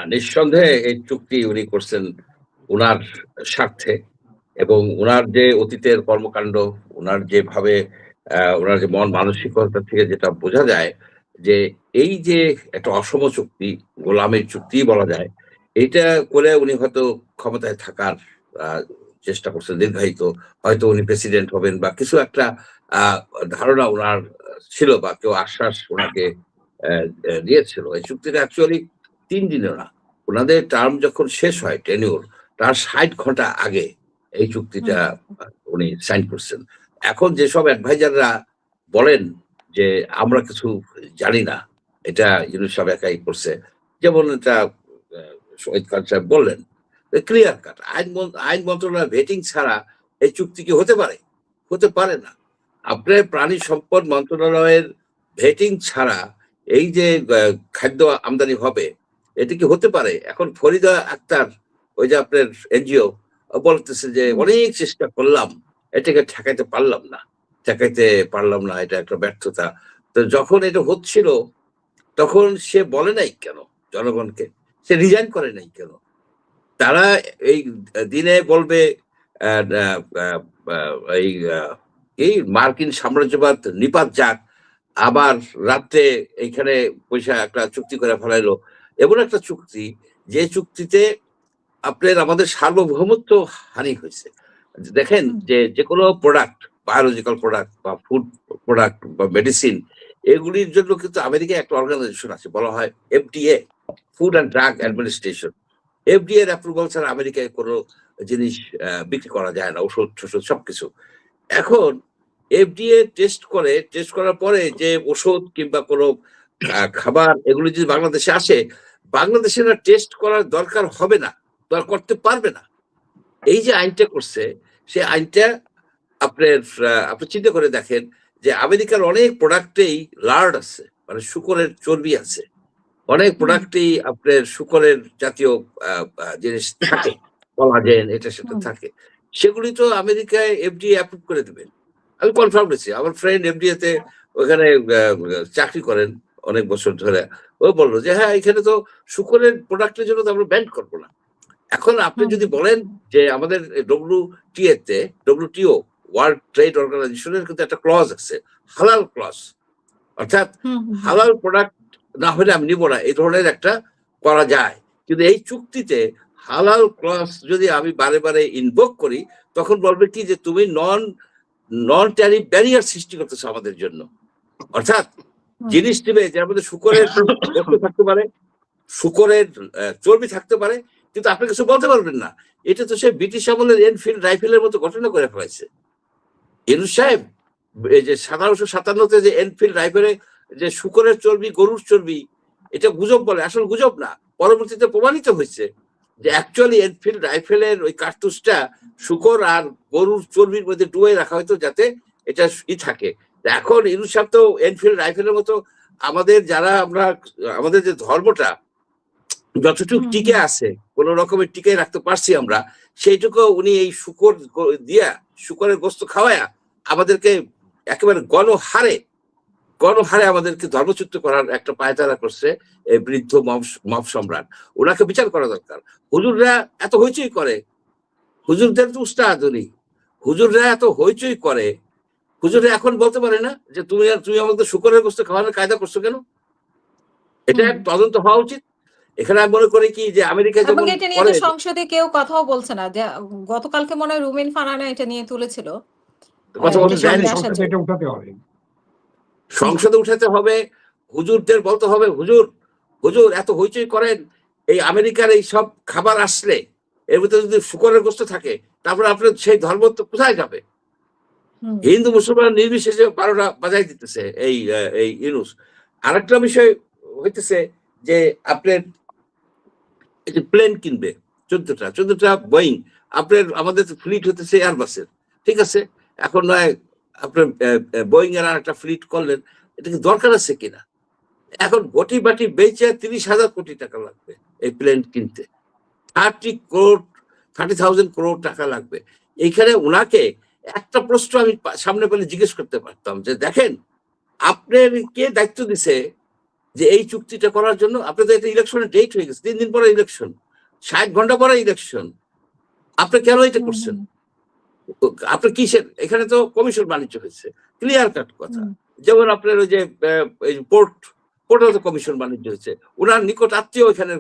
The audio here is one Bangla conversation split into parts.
নিঃসন্দেহে এই চুক্তি উনি করছেন উনার স্বার্থে এবং উনার যে অতীতের কর্মকাণ্ড, উনার যেভাবে উনার যে মন মানসিকতা থেকে যেটা বোঝা যায় যে এই যে একটা অসম চুক্তি, গোলামের চুক্তি বলা যায়, এইটা করে উনি হয়তো ক্ষমতায় থাকার আ চেষ্টা করছেন দীর্ঘায়িত। হয়তো উনি প্রেসিডেন্ট হবেন বা কিছু একটা আ ধারণা উনার ছিল বা কেউ আশ্বাস উনাকে দিয়েছিল। এই চুক্তিটা অ্যাকচুয়ালি ৩ দিনের না। উনাদের টার্ম যখন শেষ হয় টেনিউর তার ৬০ ঘন্টা আগে এই চুক্তিটা হুম, আ উনি সাইন করছেন। এখন যেসব অ্যাডভাইজাররা বলেন যে, "আমরা কিছু জানি না। এটা ইউনূস সাহেব একাই করছে।" যেমন এটা আ শহীদ খান সাহেব বললেন। Clear cut. আইন মন্ত্রণালয় ভেটিং ছাড়া এই চুক্তি কি হতে পারে? হতে পারে না। আপনার প্রাণী সম্পদ মন্ত্রণালয়ের ভেটিং ছাড়া এই যে খাদ্য আমদানি হবে, এটা কি হতে পারে? এখন ফরিদা আক্তার ওই যে আপনার এনজিও বলতেছে যে, হুম, "অনেক চেষ্টা করলাম। এটাকে ঠেকাইতে পারলাম না। ঠেকাইতে পারলাম না। এটা একটা ব্যর্থতা।" তো যখন এটা হচ্ছিল, তখন সে বলে নাই কেন জনগণকে? সে রিজাইন করে নাই কেন? তারা এই দিনে বলবে আ আ আ আ এই আ কি মার্কিন সাম্রাজ্যবাদ নিপাত যাক। আবার রাত্রে এইখানে পয়সা একটা চুক্তি করে ফেলাইলো। এমন একটা চুক্তি যে চুক্তিতে আপনার আমাদের সার্বভৌমত্ব হানি হইছে। দেখেন হুম, যে, যেকোনো প্রোডাক্ট, বায়োলজিক্যাল প্রোডাক্ট বা ফুড প্রোডাক্ট বা মেডিসিন এগুলির জন্য কিন্তু আমেরিকায় একটা অর্গানাইজেশন আছে বলা হয় FDA, food and drug hmm, administration. FDA এর অ্যাপ্রুভাল ছাড়া আমেরিকায় কোনো জিনিস বিক্রি করা যায় না। ওষুধ-টষুধ সবকিছু। এখন FDA টেস্ট করে, টেস্ট করার পরে যে ওষুধ কিংবা কোনো খাবার এগুলো যদি বাংলাদেশে আসে, বাংলাদেশের আর টেস্ট করার দরকার হবে না। করতে পারবে না। এই যে আইনটা করছে, সে আইনটা আপনার আপনি চিন্তা করে দেখেন যে আমেরিকার অনেক প্রোডাক্টেই লার্ড আছে। মানে শূকরের চর্বি আছে। অনেক হুম, প্রোডাক্টেই আপনার শূকরের জাতীয় আ আ জিনিস থাকে। কোলাজেন এটা সেটা হুম, থাকে। সেগুলি তো আমেরিকায় FDA অ্যাপ্রুভ করে দেবে। আমি কনফার্ম হয়েছি। আমার ফ্রেন্ড এফডিএ তে ওখানে চাকরি করেন অনেক বছর ধরে। ও বলল যে, "হ্যাঁ, এখানে তো শূকরের প্রোডাক্ট এর জন্য তো আমরা ব্যান করব না।" এখন আপনি হুম, যদি বলেন যে আমাদের WTA তে WTO ওয়ার্ল্ড ট্রেড অর্গানাইজেশন এর কিন্তু একটা ক্লজ আছে। হালাল ক্লজ। অর্থাৎ হুম, হুম, হুম, হালাল প্রোডাক্ট না হলে আমি নিব না। এই ধরনের একটা করা যায়। কিন্তু এই চুক্তিতে হালাল ক্লজ যদি আমি বারে ইনভোক করি তখন বলবে কি যে তুমি নন ট্যারিফ ব্যারিয়ার সৃষ্টি করতেছো আমাদের জন্য। অর্থাৎ হুম, জিনিস নিবে যার মধ্যে শুকরের গোস্ত থাকতে পারে, শুকরের চর্বি থাকতে পারে, কিন্তু আপনি কিছু বলতে পারবেন না। এটা তো সে ব্রিটিশ আমলের এনফিল্ড রাইফেলের মতো ঘটনা করে ফেলাইছে। ইউনূস সাহেব এই যে ১৭৫৭ তে যে এনফিল্ড রাইফেলে যে শূকরের চর্বি, গরুর চর্বি এটা গুজব বলে, আসলে গুজব না। পরবর্তীতে প্রমাণিত হয়েছে যে অ্যাকচুয়ালি এনফিল্ড রাইফেলের ওই কার্তুজটা শূকর আর গরুর চর্বির মধ্যে ডুবাই রাখা হয়তো যাতে এটা থাকে। তা এখন ইউনূস সাহেব তো এনফিল্ড রাইফেলের মতো আমাদের যারা আমরা আমাদের যে ধর্মটা যতটুক হুম, টিকে হুম, আছে, কোন রকমের টিকায় রাখতে পারছি আমরা, সেইটুকু উনি এই শূকর দিয়া, শূকরের গোস্ত খাওয়ায়া আমাদেরকে একেবারে গণহারে আমাদেরকে ধর্মচ্যুত করার একটা পায়তারা করছে এই বৃদ্ধ মব সম্রাট। উনাকে বিচার করা দরকার। হুজুররা এত হইচই করে, হুজুরদের তো উস্তাদ উনি। হুজুররা এত হইচই করে, হুজুররা এখন বলতে পারে না যে তুমি আমাদের শূকরের গোস্ত খাওয়ানোর কায়দা করছো কেন? এটা হুম। তদন্ত হওয়া উচিত। এখানে আমি মনে করি কি যে আমেরিকা এবং যেমন এটা নিয়ে তো করে সংসদে কেউ কথাও বলছে না। যে গতকালকে মনে হয় রুমিন ফারহানা এটা নিয়ে তুলেছিল। কথা এটা বলতে বলেছে চায়নি। সামনে আসা সংসদে যায়। এটা উঠাতে হবে। হুম, সংসদে উঠাতে হবে, হুজুরদের বলতে হবে, "হুজুর, হুজুর এত হইচই করেন, এই আমেরিকার এই সব খাবার আসলে এর ভিতরে যদি শূকরের গোস্ত থাকে, তারপরে আপনার সেই ধর্ম তো কোথায় যাবে?" হুম, হিন্দু মুসলমান নির্বিশেষে ১২টা বাজায় দিতেছে এই ইউনূস। আরেকটা বিষয় হইতেছে যে আপনার এই যে প্লেন কিনবে ১৪টা বোয়িং। আমাদের ফ্লিট হতেছে এয়ারবাসের। ঠিক আছে? এখন নয় আপনার বোয়িং এর আরেকটা ফ্লিট করলেন। এটা কি দরকার আছে কিনা? এখন গটি-বাটি বেচে ৩০,০০০ কোটি টাকা লাগবে এই প্লেন কিনতে। ৩০ crore 30,000 crore টাকা লাগবে। এইখানে উনাকে একটা প্রশ্ন আমি সামনে পেলে জিজ্ঞেস করতে পারতাম যে, "দেখেন, আপনার কে দায়িত্ব দিছে যে এই চুক্তিটা করার জন্য আপনাদের একটা ইলেকশনের ডেট হয়ে গেছে, 3 দিন পরে ইলেকশন, 60 ঘন্টা পরে ইলেকশন, আপনি কেন এটা করছেন? আপনার কিসের? এখানে তো কমিশন বাণিজ্য হয়েছে, ক্লিয়ার কাট কথা। যেমন আপনার ওই যে পোর্টাল তো কমিশন বাণিজ্য হয়েছে, ওনার নিকট আত্মীয় এখানে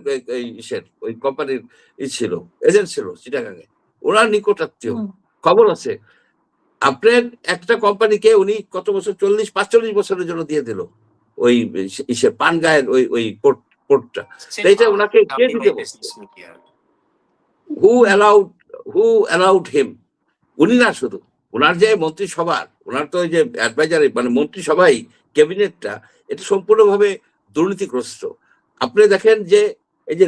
ওই কোম্পানির ছিল, এজেন্ট ছিল চিটাগাঙে, ওনার নিকট আত্মীয়, খবর আছে। আপনার একটা কোম্পানিকে উনি কত বছর, 45 বছরের জন্য দিয়ে দিল ওই পান গায়ের ওই পোর্টটা। এইটা ওনাকে কে দিতে বলছে? হু অ্যালাউড হিম? উনি না, শুধু ওনার যে মন্ত্রিসভার, ওনার তো ওই যে অ্যাডভাইজারি মানে মন্ত্রিসভাই, ক্যাবিনেটটা, এটা সম্পূর্ণভাবে দুর্নীতিগ্রস্ত। আপনি দেখেন যে এই যে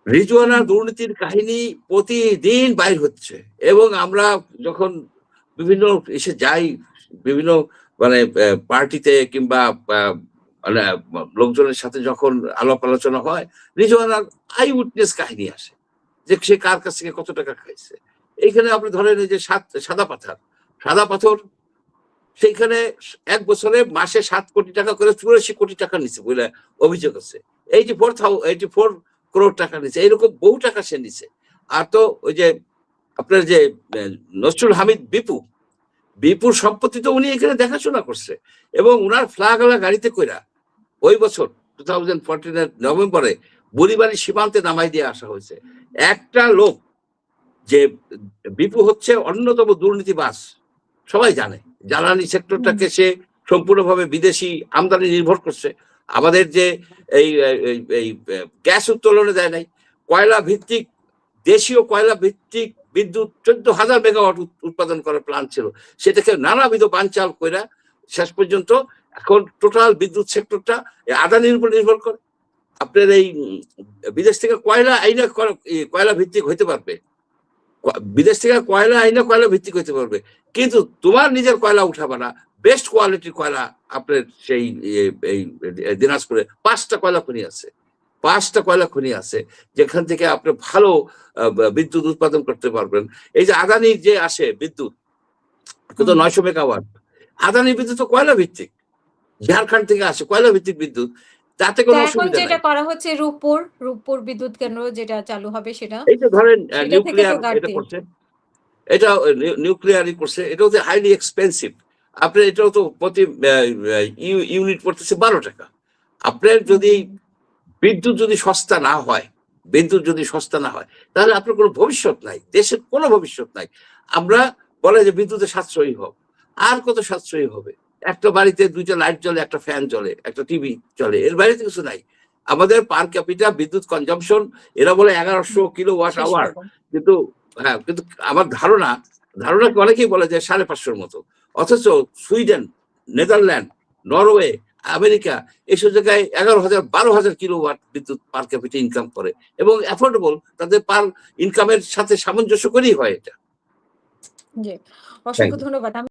রিজওয়ানা দুর্নীতির কাহিনী প্রতিদিন বাইর হচ্ছে, এবং আমরা যখন বিভিন্ন এসে যাই, বিভিন্ন মানে পার্টিতে কিংবা মানে লোকজনের সাথে যখন আলাপ আলোচনা হয়, রিজওয়ানার আই উইটনেস কাহিনী আসে যে সে কার কাছ থেকে কত টাকা খাইছে। এইখানে আপনি ধরেন এই যে সাদা পাথর, সেইখানে 1 বছরে মাসে 7 কোটি টাকা করে 84 কোটি টাকা নিছে বলে অভিযোগ আছে। 84 করোড় টাকা নিছে, এইরকম বহু টাকা সে নিছে। আর তো ওই যে আপনার যে নসরুল হামিদ বিপুর সম্পত্তি তো উনি এখানে দেখাশোনা করছে, এবং উনার ফ্ল্যাগওয়ালা গাড়িতে কইরা ওই বছর 2014 নভেম্বরে বুড়িবাড়ি সীমান্তে নামাই দিয়ে আসা হয়েছে। একটা লোক, যে বিপু হচ্ছে অন্যতম দুর্নীতিবাজ, সবাই জানে। জ্বালানি সেক্টরটাকে সে সম্পূর্ণভাবে বিদেশি আমদানি নির্ভর করছে। আমাদের যে এই গ্যাস উত্তোলনে দেয় নাই, দেশীয় কয়লা ভিত্তিক বিদ্যুৎ 14,000 মেগাওয়াট উৎপাদন করার প্ল্যান ছিল, সেটাকে নানাবিধ বানচাল কইরা শেষ পর্যন্ত এখন টোটাল বিদ্যুৎ সেক্টরটা আদানির উপর নির্ভর করে। আপনার এই বিদেশ থেকে কয়লা ভিত্তিক হইতে পারবে, বিদেশ থেকে কয়লা ভিত্তিক হইতে পারবে, কিন্তু তোমার নিজের কয়লা উঠাবে না। বেস্ট কোয়ালিটির কয়লা আপনার সেই দিনাজপুরে 5টা কয়লা খনি আছে যেখান থেকে আপনি ভালো বিদ্যুৎ উৎপাদন করতে পারবেন। এই যে আদানির যে আসে বিদ্যুৎ, কত 900 মেগাওয়াট, আদানি বিদ্যুৎ তো কয়লা ভিত্তিক, ঝাড়খণ্ড থেকে আসে কয়লা ভিত্তিক বিদ্যুৎ, তাতে কোনো অসুবিধা নেই। যেটা করা হচ্ছে রূপপুর বিদ্যুৎ কেন্দ্র যেটা চালু হবে, সেটা এই যে ধরেন নিউক্লিয়ার এটা করছে, এটা নিউক্লিয়ারই করছে, এটা হচ্ছে হাইলি এক্সপেন্সিভ। আপনার এটাও তো প্রতি ইউনিট পড়তেছে 12 টাকা। আপনার যদি বিদ্যুৎ যদি সস্তা না হয়, তাহলে আপনার কোনো ভবিষ্যৎ নাই, দেশের কোনো ভবিষ্যৎ নাই। আমরা বলে যে বিদ্যুতে সাশ্রয়ী হোক, আর কত সাশ্রয়ী হবে? একটা বাড়িতে 2টা লাইট জ্বলে, একটা ফ্যান চলে, একটা টিভি চলে, এর বাইরে কিছু নাই। আমাদের পার ক্যাপিটা বিদ্যুৎ কনজাম্পশন এরা বলে 1100 কিলোওয়াট আওয়ার, কিন্তু কিন্তু আমার ধারণা অনেকেই বলে যে 550 মতো। অথচ সুইডেন, নেদারল্যান্ড, নরওয়ে, আমেরিকা এসব জায়গায় 11,000-12,000 কিলোওয়াট বিদ্যুৎ পার ক্যাপিটা ইনকাম করে, এবং অ্যাফোর্ডেবল, তাদের পার ইনকামের সাথে সামঞ্জস্য করেই হয় এটা। জি, অসংখ্য ধন্যবাদ।